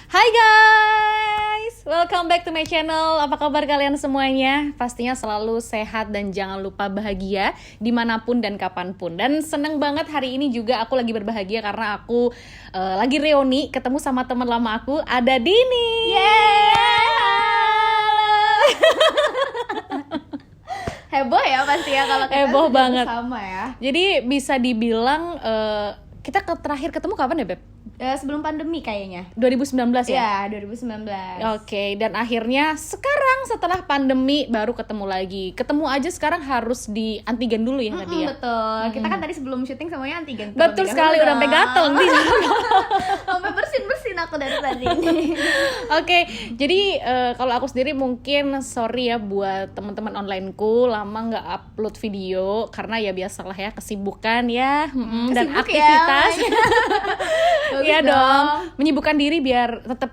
Hai guys, welcome back to my channel. Apa kabar kalian semuanya? Pastinya selalu sehat dan jangan lupa bahagia dimanapun dan kapanpun. Dan seneng banget hari ini juga aku lagi berbahagia karena aku lagi reuni ketemu sama teman lama aku, ada Dini. Heboh ya pasti ya kalau kita Heboh banget sama ya. Jadi bisa dibilang kita terakhir ketemu kapan ya, Beb? Sebelum pandemi kayaknya. 2019 ya? Iya, 2019. Oke, dan akhirnya sekarang setelah pandemi baru ketemu lagi. Ketemu aja sekarang harus di antigen dulu ya tadi ya? Betul. Kita kan tadi sebelum syuting semuanya antigen. Betul sekali, udah sampai gatel nih. Sampai bersin-bersin aku dari tadi. Oke, jadi kalau aku sendiri mungkin sorry ya buat teman-teman onlineku lama nggak upload video karena ya biasalah ya kesibukan ya dan aktivitas. Iya dong, menyibukkan diri biar tetap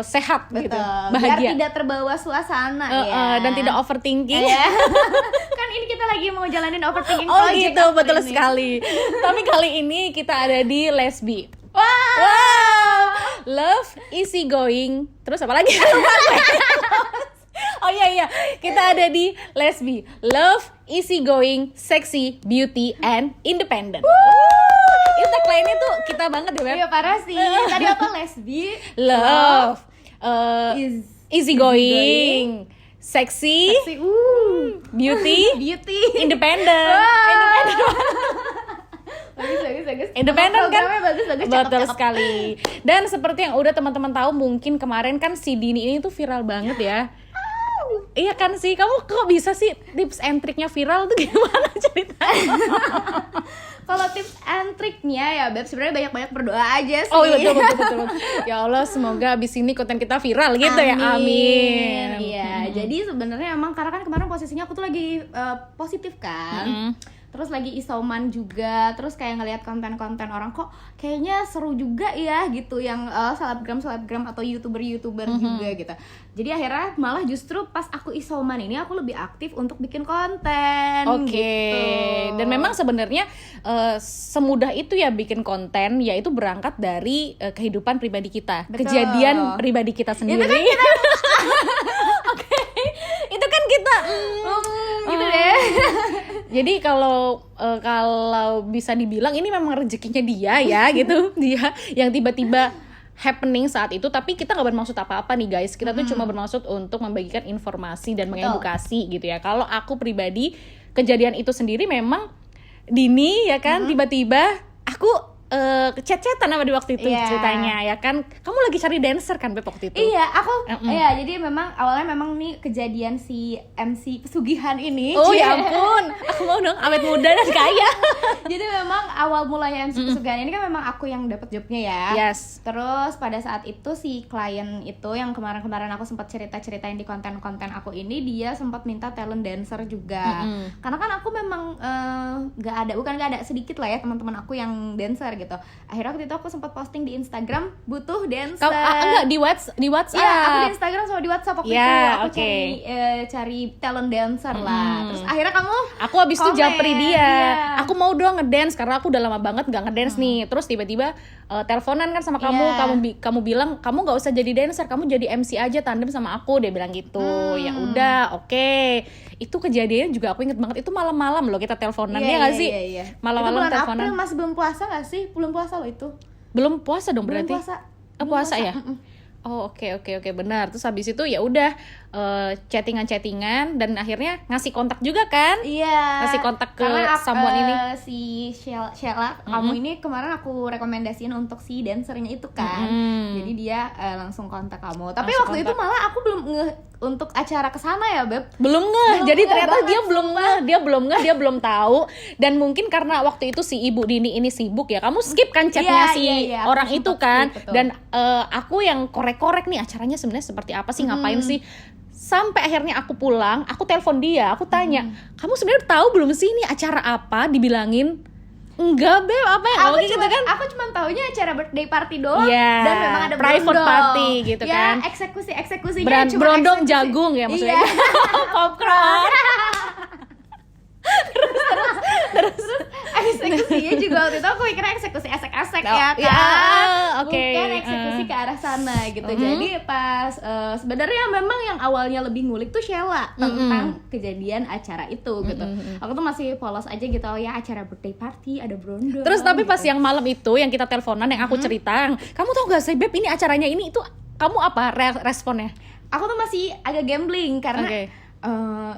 sehat. Betul. Gitu, bahagia. Biar tidak terbawa suasana ya. Dan tidak overthinking. Kan ini kita lagi mau jalanin overthinking Oh project gitu, betul ini. sekali. Tapi kali ini kita ada di Lesbi. Wow. Love, easy going. Terus apa lagi? Oh iya, kita ada di Lesbi. Love, easy going, sexy, beauty, and independent. Itu tagline-nya tuh kita banget ya, Beb. Iya parah sih. Tadi apa lesbi? Love, easy going, going. sexy, beauty, Beauty. independent. Bagus. Independen kan? Programnya bagus. Betul Cakep. sekali. Dan seperti yang udah teman-teman tahu, mungkin kemarin kan si Dini ini tuh viral banget ya. Iya kan sih, kamu kok bisa sih tips and triknya viral tuh gimana ceritanya? Kalau tips and triknya ya Beb, sebenarnya banyak berdoa aja sih. Oh iya betul. Ya Allah, semoga abis ini konten kita viral gitu ya. Amin. Iya, jadi sebenarnya emang karena kan kemarin posisinya aku tuh lagi positif kan. Terus lagi isoman juga, terus kayak ngelihat konten-konten orang kok kayaknya seru juga ya gitu, yang selebgram atau youtuber juga gitu. Jadi akhirnya malah justru pas aku isoman ini aku lebih aktif untuk bikin konten. Oke. Gitu. Dan memang sebenarnya semudah itu ya bikin konten, yaitu berangkat dari kehidupan pribadi kita, Betul. kejadian pribadi kita sendiri. Itu kan kita gitu deh. Jadi kalau bisa dibilang ini memang rezekinya dia ya gitu, dia yang tiba-tiba happening saat itu, tapi kita nggak bermaksud apa-apa nih guys, kita tuh cuma bermaksud untuk membagikan informasi dan mengedukasi gitu ya. Kalau aku pribadi kejadian itu sendiri memang Dini ya kan, tiba-tiba aku chat-chatan sama di waktu itu ceritanya ya kan, kamu lagi cari dancer kan Beb waktu itu? Iya, aku iya, jadi memang awalnya memang nih kejadian si MC pesugihan ini. Oh ya ampun, aku mau dong awet muda dan kaya. Jadi memang awal mulanya MC pesugihan ini kan memang aku yang dapat jobnya ya. Yes. Terus pada saat itu si klien itu yang kemarin aku sempat ceritain di konten-konten aku ini, dia sempat minta talent dancer juga. Karena kan aku memang gak ada sedikit lah ya teman-teman aku yang dancer gitu. Akhirnya waktu itu aku sempat posting di Instagram butuh dancer. Enggak di WhatsApp. Iya, aku di Instagram sama di WhatsApp waktu itu aku okay. cari talent dancer lah. Terus akhirnya aku habis itu komen, japri dia. iya. Aku mau dong ngedance karena aku udah lama banget nggak ngedance nih. Terus tiba-tiba teleponan kan sama kamu, kamu bilang kamu nggak usah jadi dancer, kamu jadi MC aja tandem sama aku, dia bilang gitu. Ya udah, oke. Itu kejadiannya juga aku inget banget, itu malam-malam loh kita teleponan, ya nggak sih? Iya. Malam-malam itu bulan teleponan. April masih belum puasa nggak sih? Belum puasa loh itu. Belum puasa dong berarti? Belum Puasa ya? Oh oke benar. Terus habis itu ya udah chattingan dan akhirnya ngasih kontak juga kan? Iya. Ngasih kontak ke karena someone ini. Si Sheila, kamu ini kemarin aku rekomendasiin untuk si dancernya itu kan. Jadi dia langsung kontak kamu. Tapi Langsung waktu itu malah aku belum untuk acara kesana ya Beb. Belum ngeh. Jadi ternyata banget, dia belum tahu. Dan mungkin karena waktu itu si Ibu Dini ini sibuk ya, kamu skip kan chatnya Iya, orang aku itu sempat kan. skip, betul. Dan aku yang korek-korek nih acaranya sebenarnya seperti apa sih, ngapain sih. Sampai akhirnya aku pulang, aku telepon dia, aku tanya, kamu sebenarnya tahu belum sih ini acara apa? Dibilangin, enggak Beb, apa yang Aku cuma taunya acara birthday party doang. Iya, Dan memang ada private berondong. party gitu kan. Ya, eksekusinya cuma Berondong eksekusi. jagung ya maksudnya. Iya. Popcorn. Terus eksekusinya juga waktu itu aku mikirnya eksekusi esek-esek Oh, ya iya, kan, oke. bukan eksekusi ke arah sana gitu. Jadi pas sebenarnya memang yang awalnya lebih ngulik tuh Sheila tentang kejadian acara itu gitu. Aku tuh masih polos aja gitu, oh ya acara birthday party ada Brondo. Terus tapi pas gitu. yang malam itu yang kita teleponan yang aku cerita, kamu tau gak sih Beb ini acaranya ini itu, kamu apa responnya? Aku tuh masih agak gambling karena Oke.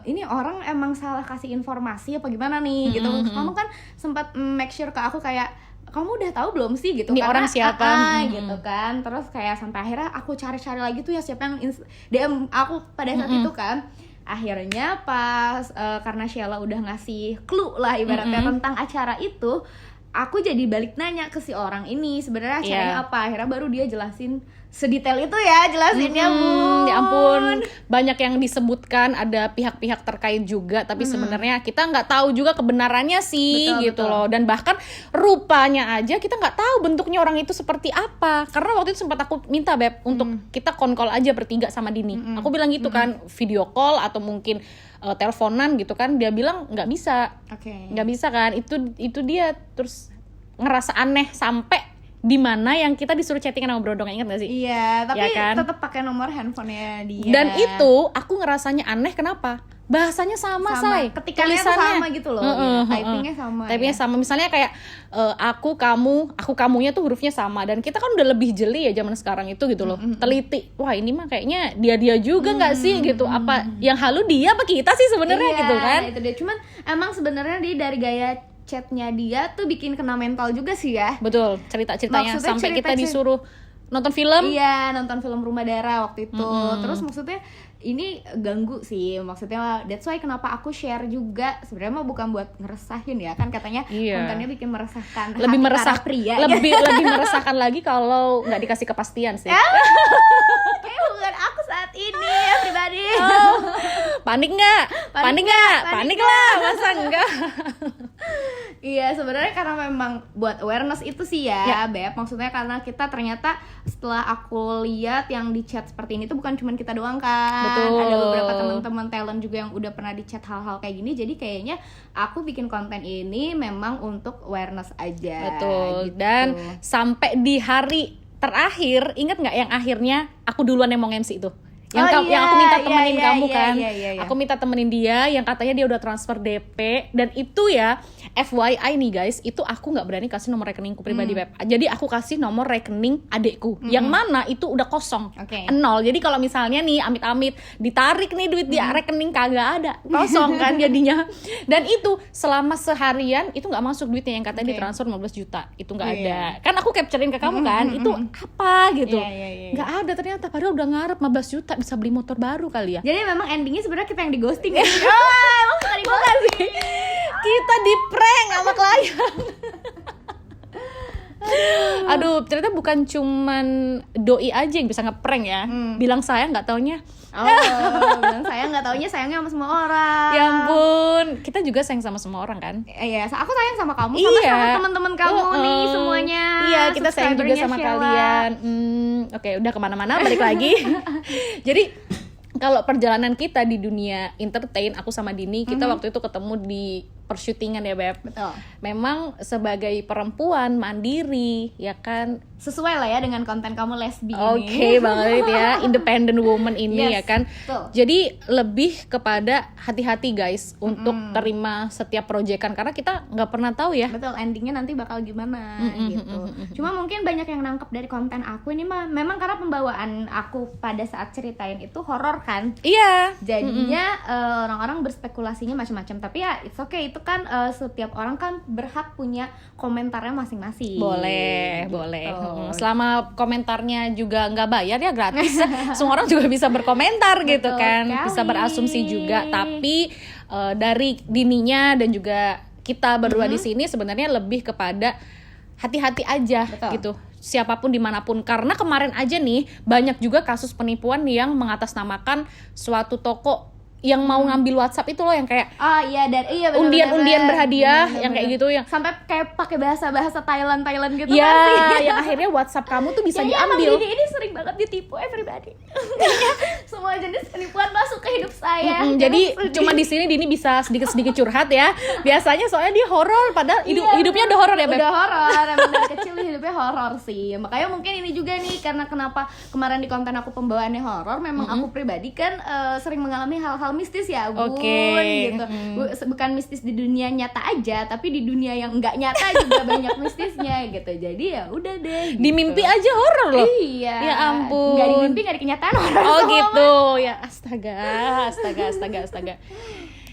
ini orang emang salah kasih informasi apa gimana nih gitu. Kamu kan sempat make sure ke aku kayak kamu udah tahu belum sih gitu, Ini karena orang siapa? gitu kan. Terus kayak sampai akhirnya aku cari-cari lagi tuh ya siapa yang DM aku pada saat itu kan. Akhirnya pas karena Sheila udah ngasih clue lah ibaratnya tentang acara itu, aku jadi balik nanya ke si orang ini sebenarnya acaranya apa. Akhirnya baru dia jelasin sedetail itu ya jelasinnya, Bu. Ya ampun, banyak yang disebutkan, ada pihak-pihak terkait juga, tapi sebenarnya kita nggak tahu juga kebenarannya sih. Betul, gitu betul. loh. Dan bahkan rupanya aja kita nggak tahu bentuknya orang itu seperti apa, karena waktu itu sempat aku minta Beb untuk kita call aja bertiga sama Dini. Aku bilang gitu kan, video call atau mungkin teleponan gitu kan. Dia bilang nggak bisa, Oke. nggak bisa kan. Itu dia terus ngerasa aneh sampai di mana yang kita disuruh chattingan sama Brodong, ingat gak sih? Iya, tapi Ya kan? tetap pakai nomor handphonenya dia. Dan itu aku ngerasanya aneh, kenapa? Bahasanya sama, say. Ketikannya tuh sama gitu loh. Ya, typingnya sama. Typingnya sama. Misalnya kayak aku, kamu, aku, kamunya tuh hurufnya sama. Dan kita kan udah lebih jeli ya zaman sekarang itu gitu loh. Teliti. Wah ini mah kayaknya dia juga nggak sih gitu. Apa yang halu dia apa kita sih sebenarnya gitu kan? Nah, itu dia. Cuman emang sebenarnya dia dari gaya chatnya dia tuh bikin kena mental juga sih ya. Betul, cerita-ceritanya Maksudnya sampai kita cerita-cerita- disuruh nonton film. Iya, nonton film Rumah Darah waktu itu. Terus maksudnya ini ganggu sih. Maksudnya that's why kenapa aku share juga. Sebenarnya mah bukan buat ngeresahin ya, kan katanya Iya. kontennya bikin meresahkan Lebih hati meresah para pria. lebih meresahkan lagi kalau nggak dikasih kepastian sih. Kayak bukan aku saat ini ya pribadi. Panik nggak? Panik nggak? Panik lah, masa enggak? Iya, sebenarnya karena memang buat awareness itu sih ya, Beb. Maksudnya karena kita ternyata setelah aku lihat yang di chat seperti ini tuh bukan cuma kita doang kan. Betul. Ada beberapa teman-teman talent juga yang udah pernah di chat hal-hal kayak gini. Jadi kayaknya aku bikin konten ini memang untuk awareness aja. Betul. Gitu. Dan sampai di hari terakhir, ingat nggak yang akhirnya aku duluan yang mau MC itu? Yang yang aku minta temenin kamu kan. Iya. Aku minta temenin dia yang katanya dia udah transfer DP, dan itu ya FYI nih guys, itu aku nggak berani kasih nomor rekeningku pribadi Beb. Jadi aku kasih nomor rekening adekku yang mana itu udah kosong. Oke. Nol. Jadi kalau misalnya nih amit-amit ditarik nih duit di rekening kagak ada, kosong kan jadinya. Dan itu selama seharian itu nggak masuk duitnya yang katanya ditransfer 15 juta. Itu nggak ada. Kan aku capturein ke kamu kan, itu apa gitu. Iya. Nggak ada ternyata, padahal udah ngarep 15 juta bisa beli motor baru kali ya. Jadi memang endingnya sebenarnya kita yang di ghosting ya. Emang kita di ghosting. Kita di prank sama klien. Aduh, ternyata bukan cuman doi aja yang bisa ngeprank ya. Bilang sayang nggak taunya. Oh, bilang sayang nggak taunya sayangnya sama semua orang. Ya ampun, kita juga sayang sama semua orang kan. Iya, aku sayang sama kamu, Iya. sama teman-teman kamu nih semuanya. Iya, kita sayang juga subscribernya sama Sheila. kalian. Oke, udah kemana-mana, balik lagi. Jadi kalau perjalanan kita di dunia entertain, aku sama Dini, kita waktu itu ketemu di persyutingan ya Beb. Betul. Memang sebagai perempuan mandiri, ya kan. Sesuai lah ya dengan konten kamu lesbi Oke ini. banget ya, independent woman ini Yes, ya kan. betul. Jadi lebih kepada hati-hati guys untuk terima setiap proyekan, karena kita nggak pernah tahu ya. Betul, endingnya nanti bakal gimana gitu. Cuma mungkin banyak yang nangkep dari konten aku ini mah memang karena pembawaan aku pada saat ceritain itu horor kan. Iya. Jadinya orang-orang berspekulasinya macam-macam. Tapi ya it's okay, itu kan setiap orang kan berhak punya komentarnya masing-masing. Boleh, Gitu. boleh. Selama komentarnya juga nggak bayar ya, gratis. Semua orang juga bisa berkomentar gitu Betul kan, sekali. bisa berasumsi juga. Tapi dari Dininya dan juga kita berdua di sini sebenarnya lebih kepada hati-hati aja. Betul. Gitu. Siapapun dimanapun, karena kemarin aja nih banyak juga kasus penipuan yang mengatasnamakan suatu toko yang mau ngambil WhatsApp itu loh, yang kayak Oh iya, dan iya bener, undian-undian bener, berhadiah bener, yang kayak bener. gitu, yang sampai kayak pakai bahasa Thailand gitu ya, kan sih. yang akhirnya WhatsApp kamu tuh bisa Jadi emang diambil. ini sering banget ditipu everybody. Kayaknya semua jenis penipuan masuk ke hidup saya. Jadi cuma di sini Dini bisa sedikit curhat ya. Biasanya soalnya dia horor, padahal hidupnya udah horor ya, Beb. Udah horor, emang dari kecil hidupnya horor sih. Makanya mungkin ini juga nih, karena kenapa kemarin di konten aku pembawaannya horor, memang aku pribadi kan sering mengalami hal-hal mistis ya, Bun, gitu. Bukan mistis di dunia nyata aja, tapi di dunia yang enggak nyata juga banyak mistisnya gitu. Jadi ya udah deh. Di mimpi aja horor loh. Iya. Ya ampun. Enggak di mimpi, enggak di kenyataan horor. Oh gitu. Ya astaga.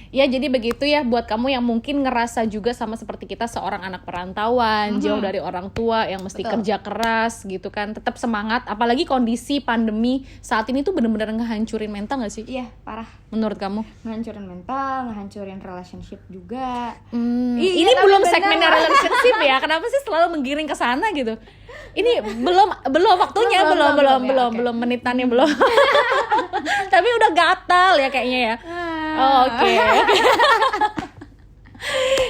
Ya jadi begitu ya buat kamu yang mungkin ngerasa juga sama seperti kita, seorang anak perantauan, jauh dari orang tua, yang mesti kerja keras gitu kan, tetap semangat. Apalagi kondisi pandemi saat ini tuh bener-bener ngehancurin mental gak sih? Iya, parah. Menurut kamu? Ngehancurin mental, ngehancurin relationship juga. Ini belum segmennya relationship ya. Kenapa sih selalu menggiring ke sana gitu? Ini belum waktunya, belum menitannya belum. Tapi udah gatal ya kayaknya ya. Oke.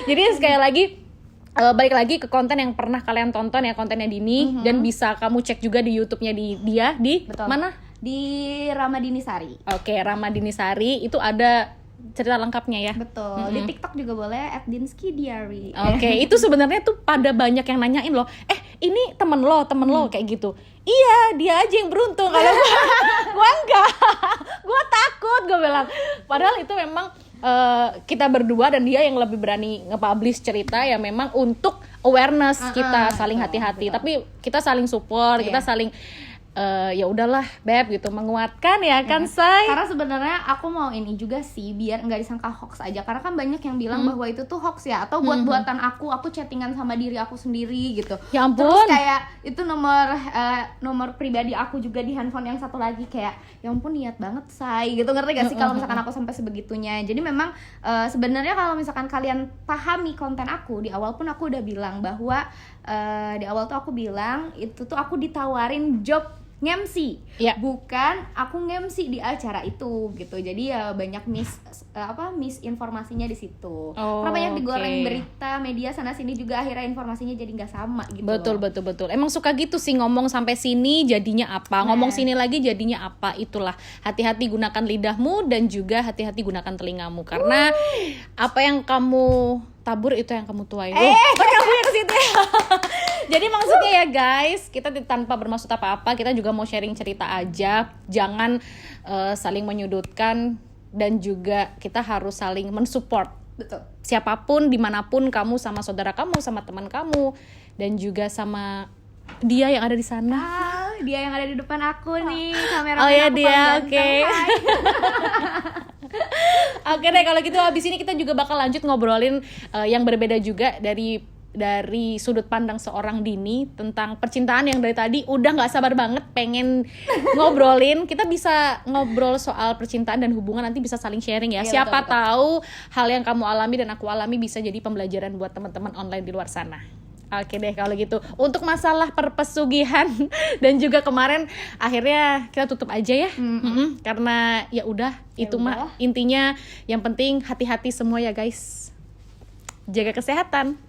Jadi sekali lagi balik lagi ke konten yang pernah kalian tonton ya, kontennya Dini, dan bisa kamu cek juga di YouTube-nya dia di Betul. mana? Di Ramadini Sari. Oke, Ramadini Sari itu ada cerita lengkapnya ya. Betul. Di TikTok juga boleh @dinski_diary. Oke, itu sebenarnya tuh pada banyak yang nanyain loh. Ini temen lo kayak gitu. Iya, dia aja yang beruntung. Kalau gua enggak. Gua takut, gua bilang. Padahal itu memang kita berdua dan dia yang lebih berani nge-publish cerita ya, memang untuk awareness kita saling hati-hati. Tapi kita saling support, kita saling ya udahlah Beb gitu, menguatkan ya kan Say. Karena sebenarnya aku mau ini juga sih, biar nggak disangka hoax aja, karena kan banyak yang bilang bahwa itu tuh hoax ya, atau buat-buatan aku chattingan sama diri aku sendiri gitu. Ya ampun. Terus kayak itu nomor pribadi aku juga di handphone yang satu lagi, kayak ya ampun niat banget Say gitu, ngerti gak sih kalau misalkan aku sampai sebegitunya. Jadi memang sebenarnya kalau misalkan kalian pahami konten aku, di awal pun aku udah bilang bahwa di awal tuh aku bilang itu tuh aku ditawarin job nge-MC, bukan aku nge-MC di acara itu gitu. Jadi ya banyak misinformasinya di situ. Karena banyak digoreng berita media sana sini juga, akhirnya informasinya jadi nggak sama gitu. Betul. Emang suka gitu sih, ngomong sampai sini jadinya apa, ngomong sini lagi jadinya apa. Itulah, hati-hati gunakan lidahmu dan juga hati-hati gunakan telingamu, karena apa yang kamu tabur itu yang kamu tuai. Kamu yang ke situ ya. Jadi maksudnya ya guys, kita tanpa bermaksud apa-apa, kita juga mau sharing cerita aja. Jangan saling menyudutkan, dan juga kita harus saling mensupport. Betul. Siapapun, dimanapun kamu, sama saudara kamu, sama teman kamu, dan juga sama dia yang ada di sana. Dia yang ada di depan aku nih, kamera. Oh ya dia, oke. Oke deh, kalau gitu abis ini kita juga bakal lanjut ngobrolin yang berbeda juga dari sudut pandang seorang Dini tentang percintaan, yang dari tadi udah nggak sabar banget pengen ngobrolin. Kita bisa ngobrol soal percintaan dan hubungan, nanti bisa saling sharing ya. Siapa tahu hal yang kamu alami dan aku alami bisa jadi pembelajaran buat teman-teman online di luar sana. Oke deh kalau gitu. Untuk masalah perpesugihan dan juga kemarin akhirnya kita tutup aja ya. Karena ya udah itu mah intinya, yang penting hati-hati semua ya guys. Jaga kesehatan.